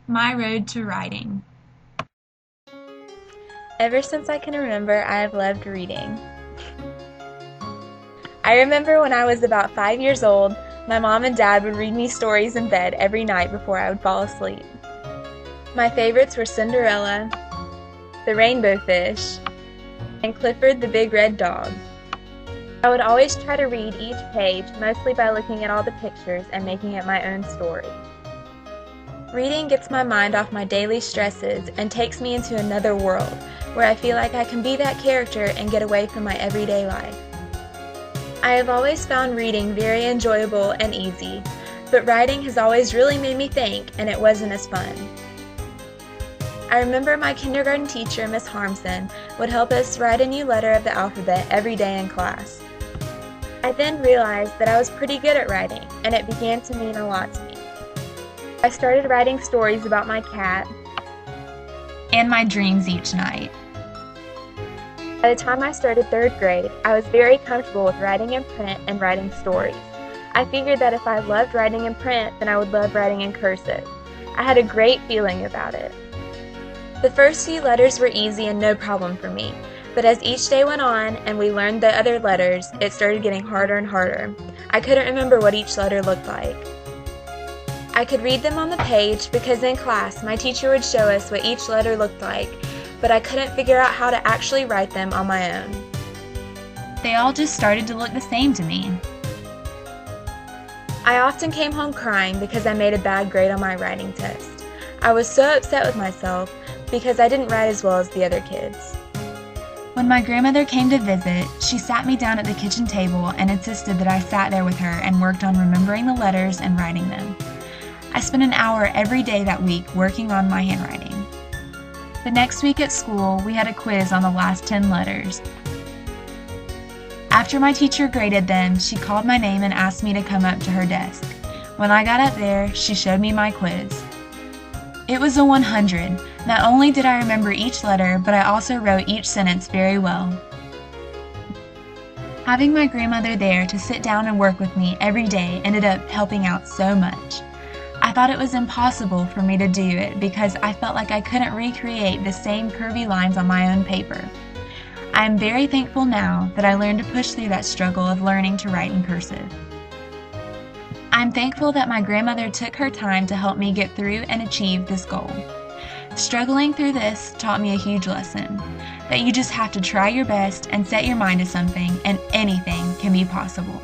My road to writing. Ever since I can remember, I have loved reading. I remember when I was about 5 years old, my mom and dad would read me stories in bed every night before I would fall asleep. My favorites were Cinderella, The Rainbow Fish, and Clifford the Big Red Dog. I would always try to read each page, mostly by looking at all the pictures and making it my own story. Reading gets my mind off my daily stresses and takes me into another world where I feel like I can be that character and get away from my everyday life. I have always found reading very enjoyable and easy, but writing has always really made me think, and it wasn't as fun. I remember my kindergarten teacher, Miss Harmson, would help us write a new letter of the alphabet every day in class. I then realized that I was pretty good at writing, and it began to mean a lot to me. I started writing stories about my cat And my dreams each night. By the time I started 3rd grade, I was very comfortable with writing in print and writing stories. I figured that if I loved writing in print, then I would love writing in cursive. I had a great feeling about it. The first few letters were easy and no problem for me, but as each day went on and we learned the other letters, it started getting harder and harder. I couldn't remember what each letter looked like. I could read them on the page because in class my teacher would show us what each letter looked like, but I couldn't figure out how to actually write them on my own. They all just started to look the same to me. I often came home crying because I made a bad grade on my writing test. I was so upset with myself because I didn't write as well as the other kids. When my grandmother came to visit, she sat me down at the kitchen table and insisted that I sat there with her and worked on remembering the letters and writing them. I spent an hour every day that week working on my handwriting. The next week at school, we had a quiz on the last 10 letters. After my teacher graded them, she called my name and asked me to come up to her desk. When I got up there, she showed me my quiz. It was a 100. Not only did I remember each letter, but I also wrote each sentence very well. Having my grandmother there to sit down and work with me every day ended up helping out so much. I thought it was impossible for me to do it because I felt like I couldn't recreate the same curvy lines on my own paper. I am very thankful now that I learned to push through that struggle of learning to write in cursive. I'm thankful that my grandmother took her time to help me get through and achieve this goal. Struggling through this taught me a huge lesson, that you just have to try your best and set your mind to something, and anything can be possible.